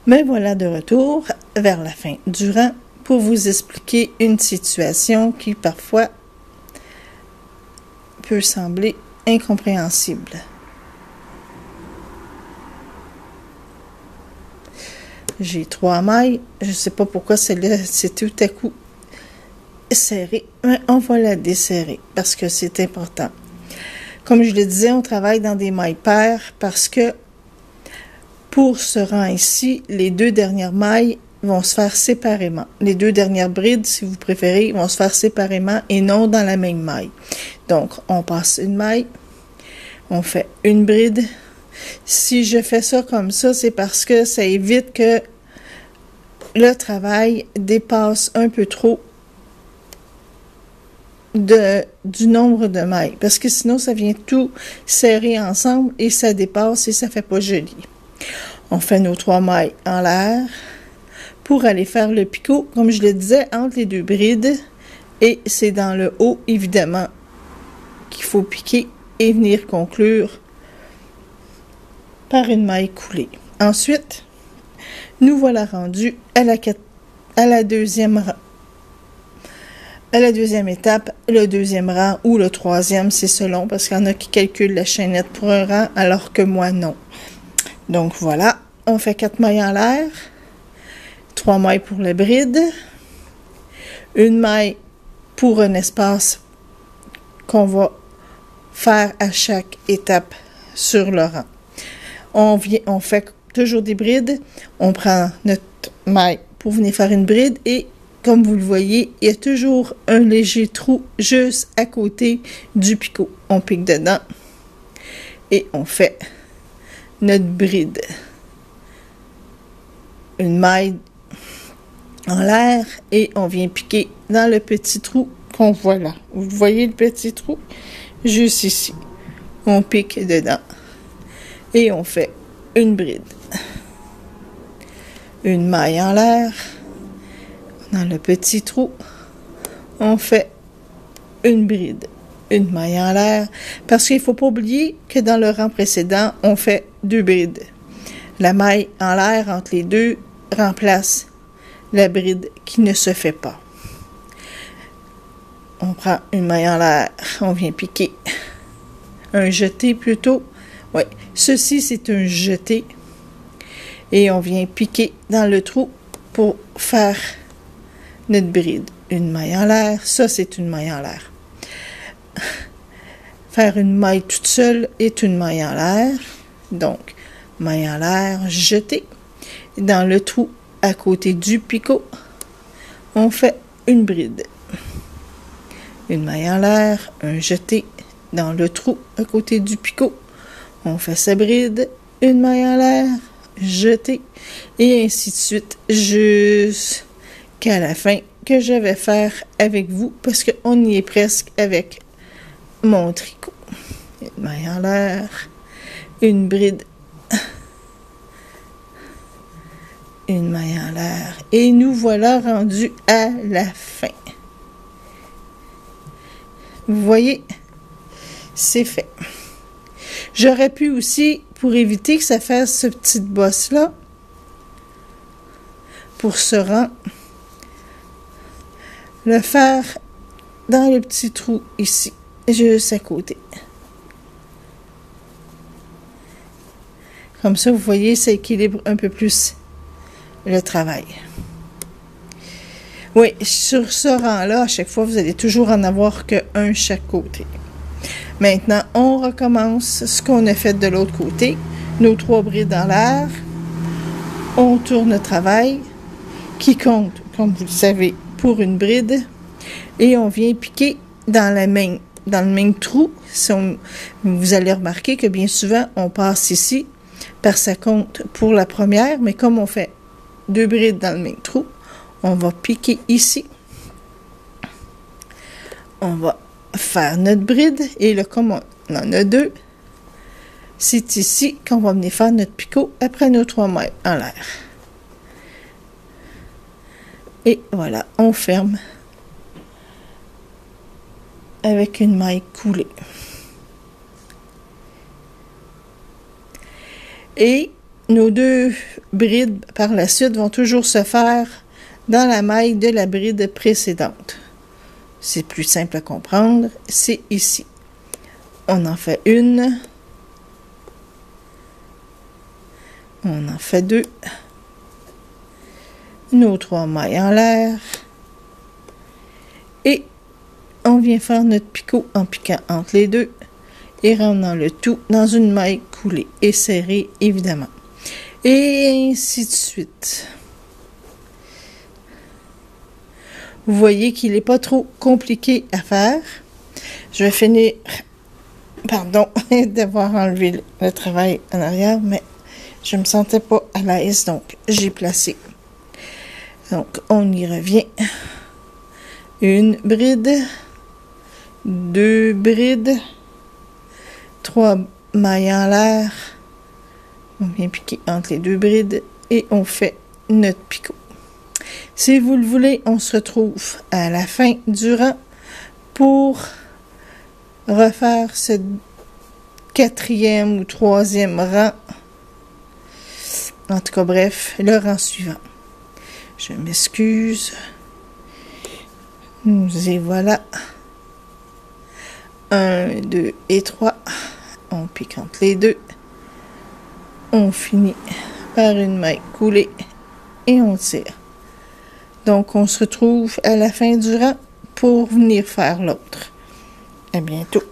Me voilà de retour vers la fin du rang pour vous expliquer une situation qui parfois peut sembler incompréhensible. J'ai 3 mailles, je ne sais pas pourquoi celle-là c'est tout à coup serré, mais on va la desserrer parce que c'est important. Comme je le disais, on travaille dans des mailles paires parce que pour ce rang ici, les 2 dernières mailles vont se faire séparément. Les 2 dernières brides, si vous préférez, vont se faire séparément et non dans la même maille. Donc, on passe une maille, on fait une bride. Si je fais ça comme ça, c'est parce que ça évite que le travail dépasse un peu trop du nombre de mailles. Parce que sinon, ça vient tout serrer ensemble et ça dépasse et ça fait pas joli. On fait nos 3 mailles en l'air pour aller faire le picot, comme je le disais, entre les 2 brides. Et c'est dans le haut, évidemment, qu'il faut piquer et venir conclure par une maille coulée. Ensuite, nous voilà rendus à la deuxième étape, le 2e rang ou le 3e, c'est selon, parce qu'il y en a qui calculent la chaînette pour un rang, alors que moi, non. Donc voilà, on fait 4 mailles en l'air, 3 mailles pour la bride, une maille pour un espace qu'on va faire à chaque étape sur le rang. On fait toujours des brides, on prend notre maille pour venir faire une bride et comme vous le voyez, il y a toujours un léger trou juste à côté du picot. On pique dedans et on fait notre bride. Une maille en l'air et on vient piquer dans le petit trou qu'on voit là. Vous voyez le petit trou? Juste ici. On pique dedans et on fait une bride. Une maille en l'air. Dans le petit trou, on fait une bride, une maille en l'air, parce qu'il ne faut pas oublier que dans le rang précédent, on fait 2 brides. La maille en l'air entre les 2 remplace la bride qui ne se fait pas. On prend une maille en l'air, on vient piquer un jeté plutôt. Oui, ceci c'est un jeté. Et on vient piquer dans le trou pour faire notre bride. Une maille en l'air, ça c'est une maille en l'air. Faire une maille toute seule est une maille en l'air. Donc, maille en l'air, jeté. Dans le trou à côté du picot, on fait une bride. Une maille en l'air, un jeté dans le trou à côté du picot. On fait sa bride, une maille en l'air, jeté, et ainsi de suite, jusqu'à la fin que je vais faire avec vous, parce qu'on y est presque avec mon tricot. Une maille en l'air, une bride, une maille en l'air, et nous voilà rendus à la fin. Vous voyez, c'est fait. J'aurais pu aussi, pour éviter que ça fasse ce petit bosse-là, pour ce rang, le faire dans le petit trou ici, juste à côté. Comme ça, vous voyez, ça équilibre un peu plus le travail. Oui, sur ce rang-là, à chaque fois, vous allez toujours en avoir qu'un chaque côté. Maintenant, on recommence ce qu'on a fait de l'autre côté. Nos 3 brides dans l'air. On tourne le travail qui compte, comme vous le savez, pour une bride. Et on vient piquer dans le même trou. Vous allez remarquer que bien souvent, on passe ici, parce que ça compte pour la première. Mais comme on fait 2 brides dans le même trou, on va piquer ici. On va faire notre bride. Et là, comme on en a 2, c'est ici qu'on va venir faire notre picot après nos 3 mailles en l'air. Et voilà, on ferme avec une maille coulée. Et nos deux brides par la suite vont toujours se faire dans la maille de la bride précédente. C'est plus simple à comprendre, c'est ici. On en fait une. On en fait deux. Nos 3 mailles en l'air. Et on vient faire notre picot en piquant entre les deux et ramenant le tout dans une maille coulée et serrée, évidemment. Et ainsi de suite. Vous voyez qu'il n'est pas trop compliqué à faire. Je vais finir, pardon, d'avoir enlevé le travail en arrière, mais je ne me sentais pas à l'aise, donc j'ai placé. Donc, on y revient. Une bride, 2 brides, 3 mailles en l'air. On vient piquer entre les 2 brides et on fait notre picot. Si vous le voulez, on se retrouve à la fin du rang pour refaire ce 4e ou 3e rang. En tout cas, bref, le rang suivant. Je m'excuse. Et voilà. 1, 2 et 3. On pique entre les deux. On finit par une maille coulée et on tire. Donc, on se retrouve à la fin du rang pour venir faire l'autre. À bientôt.